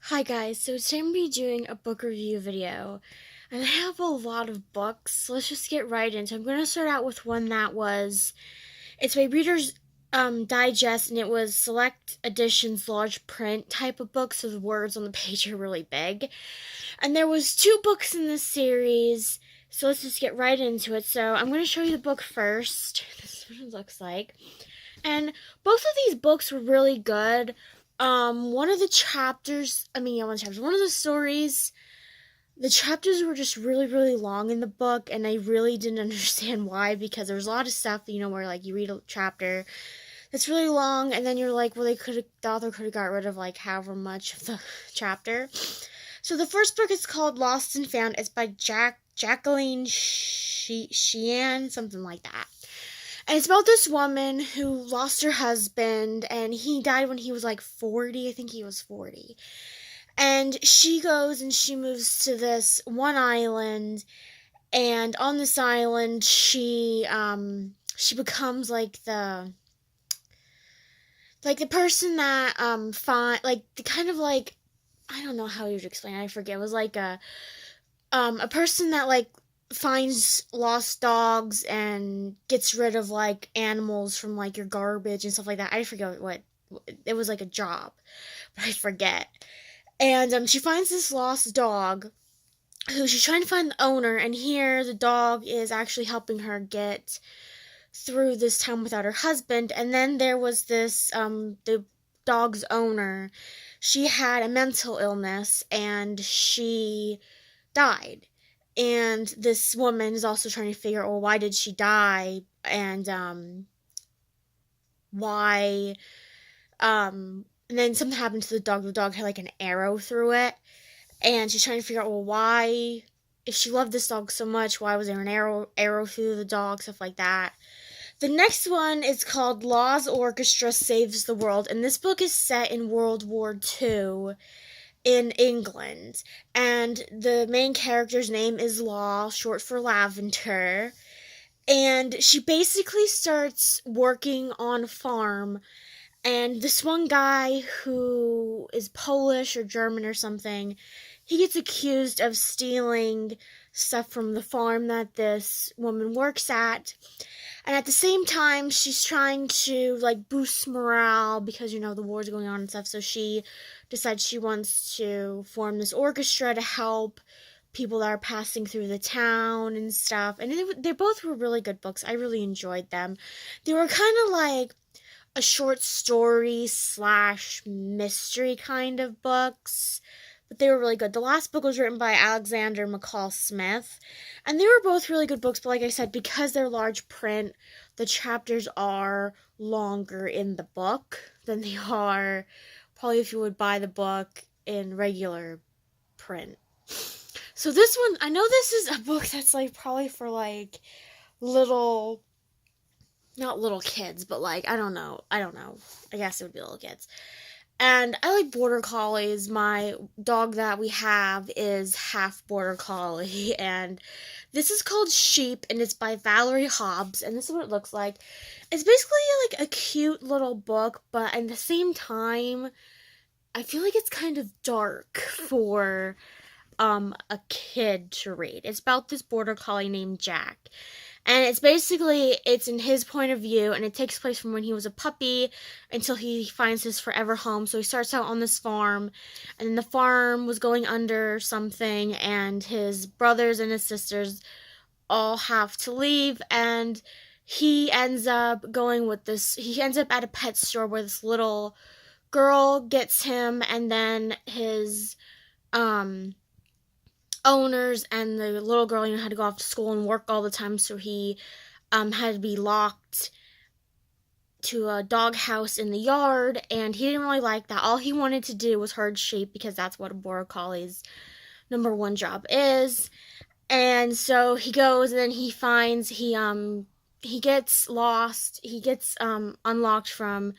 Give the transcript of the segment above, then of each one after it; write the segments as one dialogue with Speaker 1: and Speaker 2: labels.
Speaker 1: Hi guys, so today I'm going to be doing a book review video, and I have a lot of books, so let's just get right into it. I'm going to start out with one it's by Reader's Digest, and it was select editions large print type of book, so the words on the page are really big. And there was two books in this series, so let's just get right into it. So I'm going to show you the book first. This is what it looks like. And both of these books were really good. One of the chapters, one of the stories, the chapters were just really, really long in the book, and I really didn't understand why, because there was a lot of stuff, where, like, you read a chapter that's really long, and then you're like, well, the author could have got rid of, like, however much of the chapter. So the first book is called Lost and Found. It's by Jacqueline Sheeran, something like that. And it's about this woman who lost her husband, and he died when he was like 40. I think he was 40. And she goes and she moves to this one island, and on this island she becomes like the person that I don't know how you would explain it, I forget. It was like a person that like finds lost dogs and gets rid of like animals from like your garbage and stuff like that. I forget what it was, like a job, but I forget. And she finds this lost dog who she's trying to find the owner, and here the dog is actually helping her get through this time without her husband. And then there was this the dog's owner. She had a mental illness and she died. And this woman is also trying to figure out, well, why did she die? And why and then something happened to the dog. The dog had like an arrow through it, and she's trying to figure out, well, why, if she loved this dog so much, why was there an arrow through the dog, stuff like that. The next one is called Law's Orchestra Saves the World, and this book is set in World War II in England, and the main character's name is Law, short for Lavender, and she basically starts working on a farm, and this one guy who is Polish or German or something, he gets accused of stealing stuff from the farm that this woman works at. And at the same time, she's trying to, like, boost morale because, the war's going on and stuff. So she decides she wants to form this orchestra to help people that are passing through the town and stuff. And they both were really good books. I really enjoyed them. They were kind of like a short story / mystery kind of books, but they were really good. The last book was written by Alexander Mccall Smith, and they were both really good books, but like I said, because they're large print, the chapters are longer in the book than they are probably if you would buy the book in regular print. So this one, I know this is a book that's like probably for like not little kids, but like, I don't know. I guess it would be little kids. And I like border collies. My dog that we have is half border collie, and this is called Sheep, and it's by Valerie Hobbs, and this is what it looks like. It's basically like a cute little book, but at the same time, I feel like it's kind of dark for a kid to read. It's about this border collie named Jack. And it's in his point of view, and it takes place from when he was a puppy until he finds his forever home. So he starts out on this farm, and then the farm was going under something, and his brothers and his sisters all have to leave, and he ends up at a pet store where this little girl gets him, and then his owners and the little girl, had to go off to school and work all the time, so he had to be locked to a dog house in the yard, and he didn't really like that. All he wanted to do was herd sheep, because that's what a border collie's number one job is. And so he goes, and then he gets lost, he gets unlocked from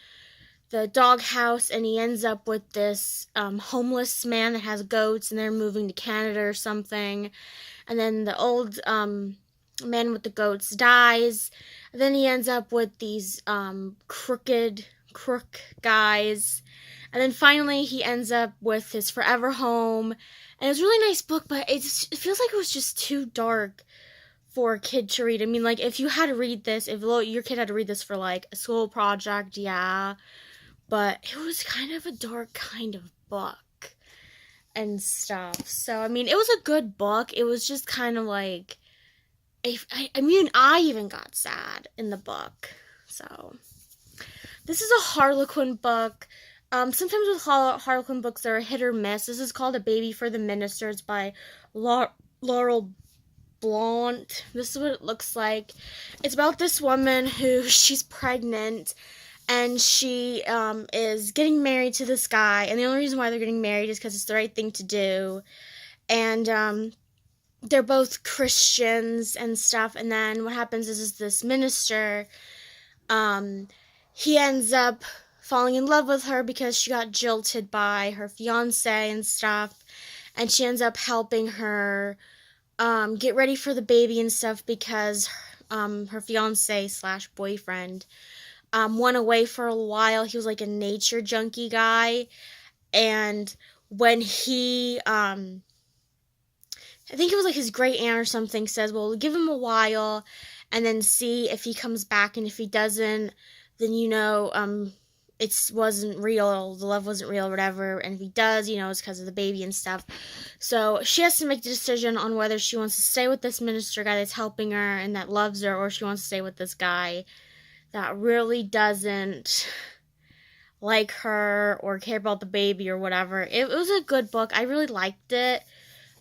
Speaker 1: the dog house, and he ends up with this homeless man that has goats, and they're moving to Canada or something. And then the old man with the goats dies. And then he ends up with these crook guys, And then finally he ends up with his forever home. And it was a really nice book, but it feels like it was just too dark for a kid to read. I mean, like, if you had to read this, if your kid had to read this for, like, a school project, yeah. But it was kind of a dark kind of book and stuff. So, I mean, it was a good book. It was just kind of like, I mean, I even got sad in the book. So, this is a Harlequin book. Sometimes with Harlequin books, they're a hit or miss. This is called A Baby for the Minister. It's by Laurel Blant. This is what it looks like. It's about this woman who, she's pregnant, and she is getting married to this guy, and the only reason why they're getting married is because it's the right thing to do, and they're both Christians and stuff. And then what happens is this minister, he ends up falling in love with her because she got jilted by her fiance and stuff, and she ends up helping her get ready for the baby and stuff because her fiance / boyfriend went away for a while. He was like a nature junkie guy, and when he I think it was like his great aunt or something says, well, we'll give him a while and then see if he comes back, and if he doesn't, then it wasn't real, the love wasn't real or whatever, and if he does, it's because of the baby and stuff. So she has to make the decision on whether she wants to stay with this minister guy that's helping her and that loves her, or she wants to stay with this guy that really doesn't like her or care about the baby or whatever. It was a good book. I really liked it.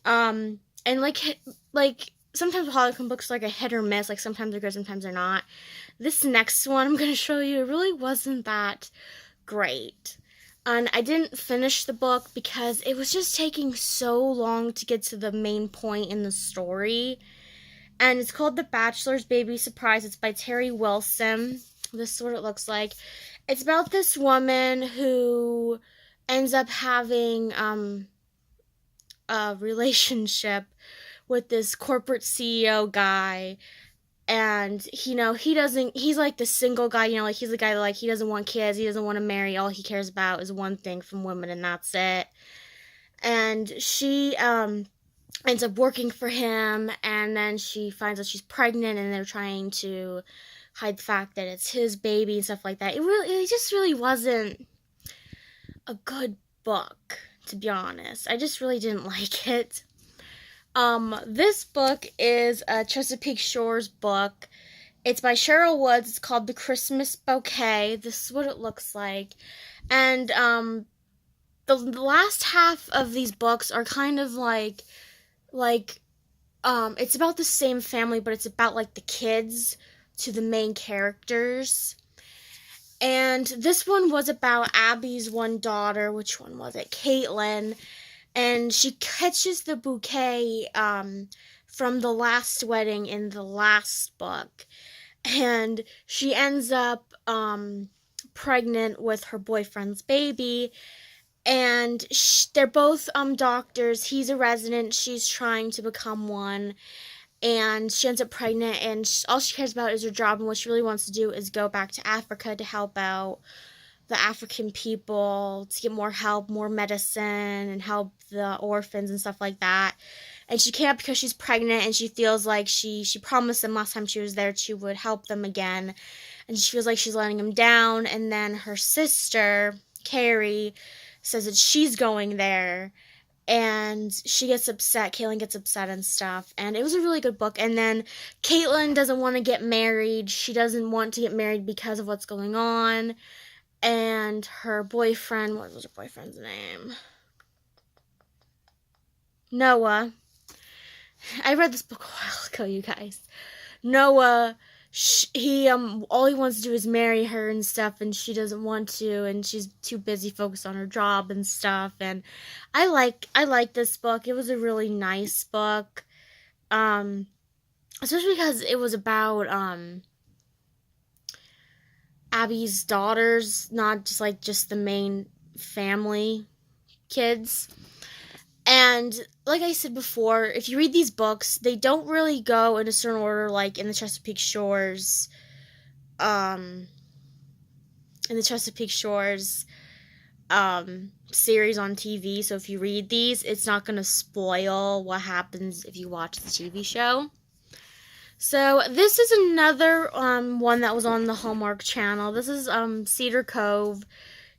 Speaker 1: And like sometimes Harlequin books are like a hit or miss. Like sometimes they're good, sometimes they're not. This next one I'm going to show you, it really wasn't that great. And I didn't finish the book because it was just taking so long to get to the main point in the story. And it's called The Bachelor's Baby Surprise. It's by Teri Wilson. This is what it looks like. It's about this woman who ends up having a relationship with this corporate CEO guy, and he doesn't, he's like the single guy, like he's the guy that, like, he doesn't want kids, he doesn't want to marry, all he cares about is one thing from women, and that's it. And she ends up working for him, and then she finds out she's pregnant, and they're trying to hide the fact that it's his baby and stuff like that. It just really wasn't a good book, to be honest. I just really didn't like it. This book is a Chesapeake Shores book. It's by Cheryl Woods. It's called The Christmas Bouquet. This is what it looks like. And, the last half of these books are kind of like, it's about the same family, but it's about, like, the kids to the main characters. And this one was about Abby's one daughter. Which one was it? Caitlin. And she catches the bouquet from the last wedding in the last book. And she ends up pregnant with her boyfriend's baby. And they're both doctors. He's a resident. She's trying to become one. And she ends up pregnant. And all she cares about is her job. And what she really wants to do is go back to Africa to help out the African people, to get more help, more medicine, and help the orphans and stuff like that. And she can't because she's pregnant, and she feels like she promised them last time she was there she would help them again. And she feels like she's letting them down. And then her sister, Carrie, says that she's going there. And she gets upset. Caitlin gets upset and stuff. And it was a really good book. And then Caitlin doesn't want to get married. She doesn't want to get married because of what's going on. And her boyfriend, what was her boyfriend's name? Noah. I read this book a while ago, you guys. Noah, he all he wants to do is marry her and stuff, and she doesn't want to, and she's too busy focused on her job and stuff. And I like this book. It was a really nice book, especially because it was about Abby's daughters, not just the main family kids. And like I said before, if you read these books, they don't really go in a certain order, like in the Chesapeake Shores series on TV. So if you read these, it's not going to spoil what happens if you watch the TV show. So this is another one that was on the Hallmark Channel. This is Cedar Cove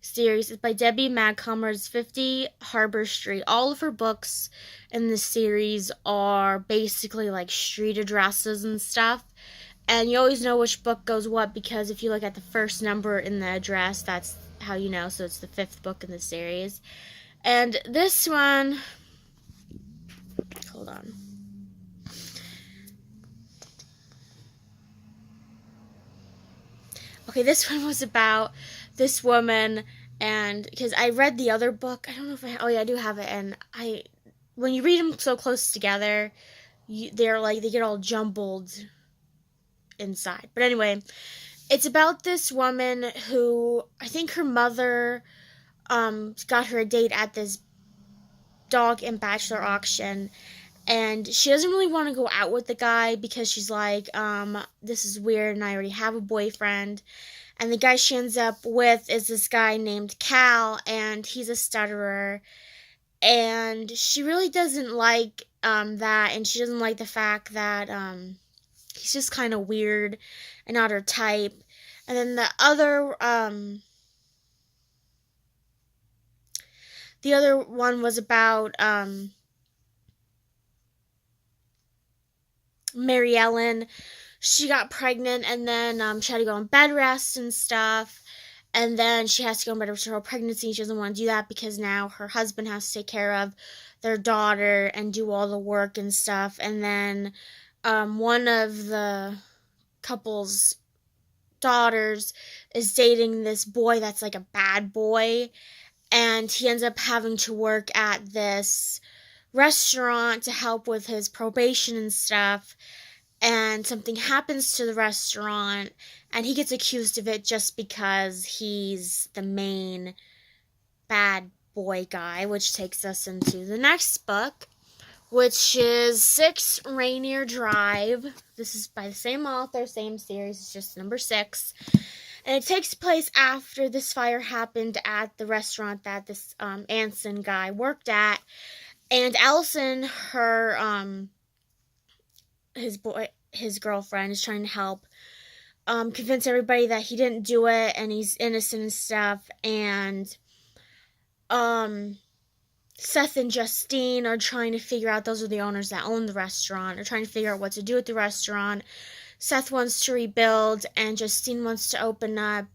Speaker 1: series. It's by Debbie Magcommer's 50 Harbor Street. All of her books in this series are basically like street addresses and stuff. And you always know which book goes what because if you look at the first number in the address, that's how you know. So it's the 5th book in the series. And this one, hold on. Okay, this one was about this woman, and because I read the other book, I don't know if I do have it, and when you read them so close together, they get all jumbled inside. But anyway, it's about this woman who, I think her mother, got her a date at this dog and Bachelor auction, and she doesn't really want to go out with the guy because she's like, this is weird and I already have a boyfriend. And the guy she ends up with is this guy named Cal, and he's a stutterer. And she really doesn't like that, and she doesn't like the fact that he's just kind of weird and not her type. And then the other one was about Mary Ellen. She got pregnant, and then she had to go on bed rest and stuff, and then she has to go on bed rest for her pregnancy. She doesn't want to do that because now her husband has to take care of their daughter and do all the work and stuff. And then one of the couple's daughters is dating this boy that's like a bad boy, and he ends up having to work at this restaurant to help with his probation and stuff. And something happens to the restaurant, and he gets accused of it just because he's the main bad boy guy, which takes us into the next book, which is 6 Rainier Drive. This is by the same author, same series, it's just number 6. And it takes place after this fire happened at the restaurant that this Anson guy worked at. And Allison, his girlfriend, is trying to help convince everybody that he didn't do it and he's innocent and stuff. And Seth and Justine are trying to figure out, those are the owners that own the restaurant, are trying to figure out what to do with the restaurant. Seth wants to rebuild, and Justine wants to open up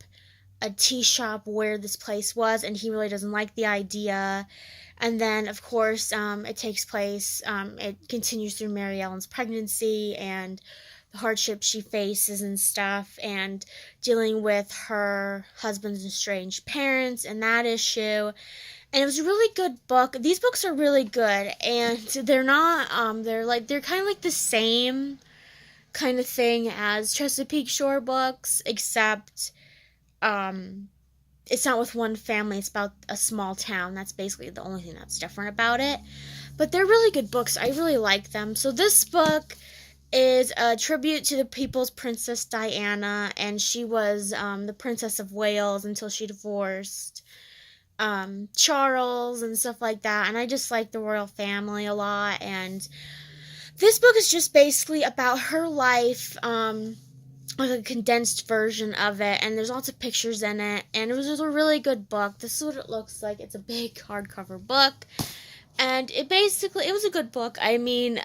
Speaker 1: a tea shop where this place was, and he really doesn't like the idea. And then, of course, it takes place, it continues through Mary Ellen's pregnancy and the hardships she faces and stuff, and dealing with her husband's estranged parents and that issue. And it was a really good book. These books are really good, and they're not, they're kind of like the same kind of thing as Chesapeake Shore books, except, it's not with one family, it's about a small town. That's basically the only thing that's different about it. But they're really good books. I really like them. So this book is a tribute to the People's Princess Diana, and she was the Princess of Wales until she divorced Charles and stuff like that. And I just like the royal family a lot. And this book is just basically about her life, like a condensed version of it, and there's lots of pictures in it, and it was just a really good book. This is what it looks like. It's a big hardcover book, and it was a good book. I mean,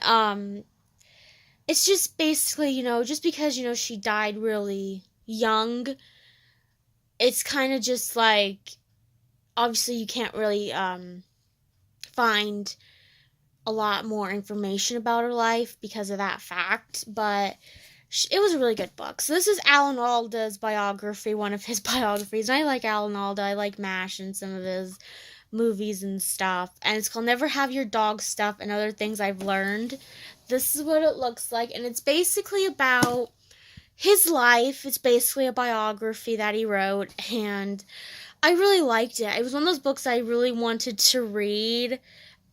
Speaker 1: it's just basically, just because, she died really young, it's kind of just like, obviously you can't really, find a lot more information about her life because of that fact, but it was a really good book. So this is Alan Alda's biography, one of his biographies. And I like Alan Alda. I like MASH and some of his movies and stuff. And it's called Never Have Your Dog Stuff and Other Things I've Learned. This is what it looks like. And it's basically about his life. It's basically a biography that he wrote. And I really liked it. It was one of those books I really wanted to read.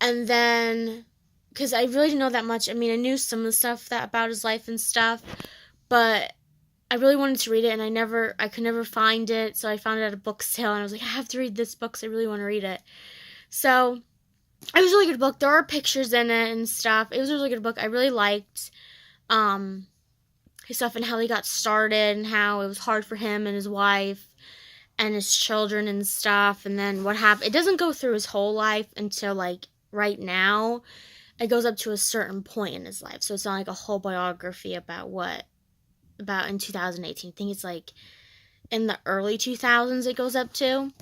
Speaker 1: And then, because I really didn't know that much. I mean, I knew some of the stuff about his life and stuff, but I really wanted to read it, and I could never find it, so I found it at a book sale, and I was like, I have to read this book because I really want to read it. So, it was a really good book. There are pictures in it and stuff. It was a really good book. I really liked his stuff and how he got started and how it was hard for him and his wife and his children and stuff. And then what happened. It doesn't go through his whole life until, like, right now. It goes up to a certain point in his life. So it's not like a whole biography about in 2018. I think it's like in the early 2000s it goes up to.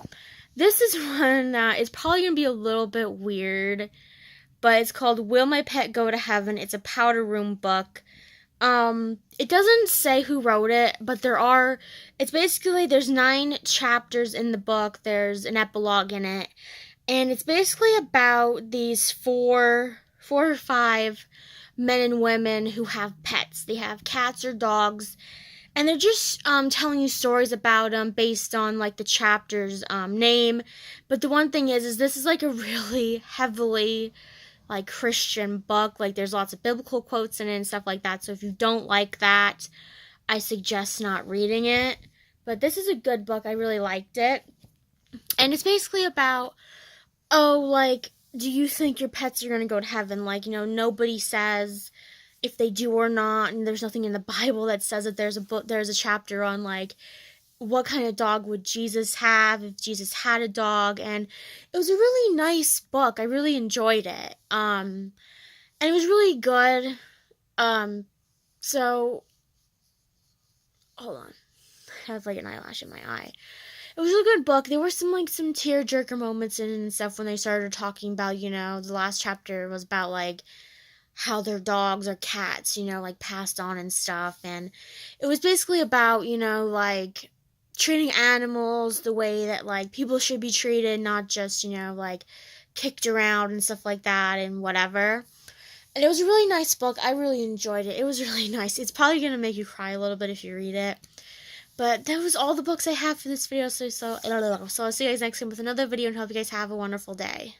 Speaker 1: This is one that is probably going to be a little bit weird, but it's called Will My Pet Go to Heaven? It's a Powder Room book. It doesn't say who wrote it, but it's basically, there's 9 chapters in the book. There's an epilogue in it, and it's basically about these four or five men and women who have pets. They have cats or dogs, and they're just telling you stories about them based on, like, the chapter's name. But the one thing is this is, like, a really heavily, like, Christian book. Like, there's lots of biblical quotes in it and stuff like that. So if you don't like that, I suggest not reading it. But this is a good book. I really liked it. And it's basically about, like, do you think your pets are going to go to heaven? Like, nobody says if they do or not, and there's nothing in the Bible that says that. There's a chapter on, like, what kind of dog would Jesus have if Jesus had a dog, and it was a really nice book. I really enjoyed it. And it was really good. So, hold on. I have, like, an eyelash in my eye. It was a good book. There were some tearjerker moments in it and stuff when they started talking about, the last chapter was about, like, how their dogs or cats, like, passed on and stuff. And it was basically about, like, treating animals the way that, like, people should be treated, not just, like, kicked around and stuff like that and whatever. And it was a really nice book. I really enjoyed it. It was really nice. It's probably going to make you cry a little bit if you read it. But that was all the books I have for this video. So I'll see you guys next time with another video, and hope you guys have a wonderful day.